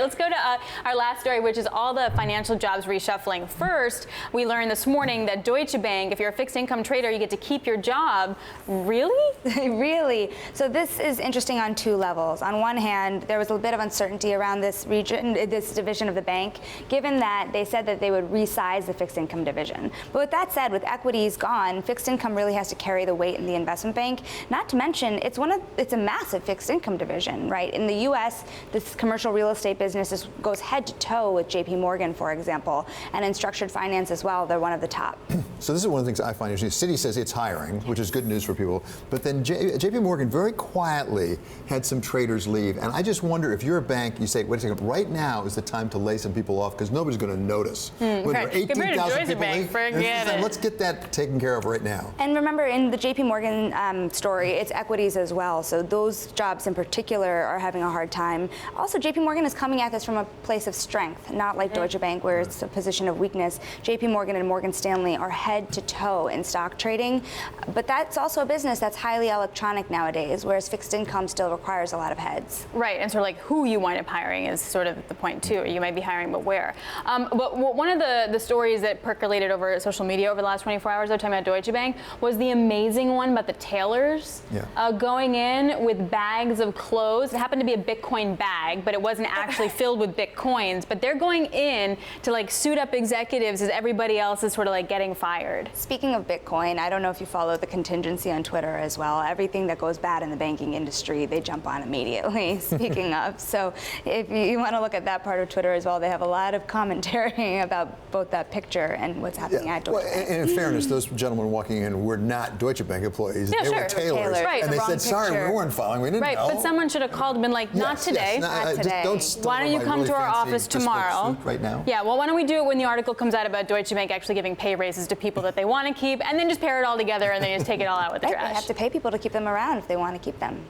let's go to our last story, which is all the financial jobs reshuffling. First, we learned this morning that Deutsche Bank, if you're a fixed income trader, you get to keep your job. Really? Really? So this is interesting on two levels. On one hand, there was a bit of uncertainty around this division of the bank, given that they said that they would resize the fixed income division. But with that said, with equities gone, fixed income really has to carry the weight in the investment bank. Not to mention, it's a massive fixed income division, right? In the U.S., this commercial real estate business goes head to toe with JPMorgan, for example, and in structured finance as well. They're one of the top. So this is one of the things I find interesting. Citi says it's hiring, which is good news for people, but then JPMorgan very quietly had some traders leave, and I just wonder if you're a bank, you say, wait a second, right now is the time to lay some people off because nobody's going to notice. When there are 18,000 people leave, let's get that taken care of right now. And remember, in the JPMorgan story, it's equities as well, so those jobs in particular are having a hard time. Also, JPMorgan is coming at this from a place of strength, not like Deutsche Bank, where it's a position of weakness. JPMorgan and Morgan Stanley are head to toe in stock trading, but that's also a business that's highly electronic nowadays, whereas fixed income still requires a lot of heads. Right, and sort of like who you wind up hiring is sort of the point too. You might be hiring, but where? But one of the stories that percolated over social media over the last 24 hours, though, talking about Deutsche Bank, was the amazing one about the tailors going in with bags of clothes. It happened to be a Bitcoin bag, but it wasn't actually filled with Bitcoins. But they're going in to like suit up executives as everybody else is sort of like getting fired. Speaking of Bitcoin, I don't know if you follow the contingency on Twitter as well. Everything that goes bad in the banking industry, they jump on immediately, speaking of. So if you want to look at that part of Twitter as well, they have a lot of commentary about both that picture and what's happening at Deutsche Bank. And in fairness, those gentlemen walking in were not Deutsche Bank employees. They were tailors. Right. And they said, sorry, we weren't following. We didn't know. But someone should have called and been like, not today. Not today. Why don't you come to our office tomorrow? Right now? Yeah, well, why don't we do it when the article comes out about Deutsche Bank actually giving pay raises to people that they want to keep, and then just pair it all together and then just take it all out with the trash. They have to pay people to keep them around if they want to keep them.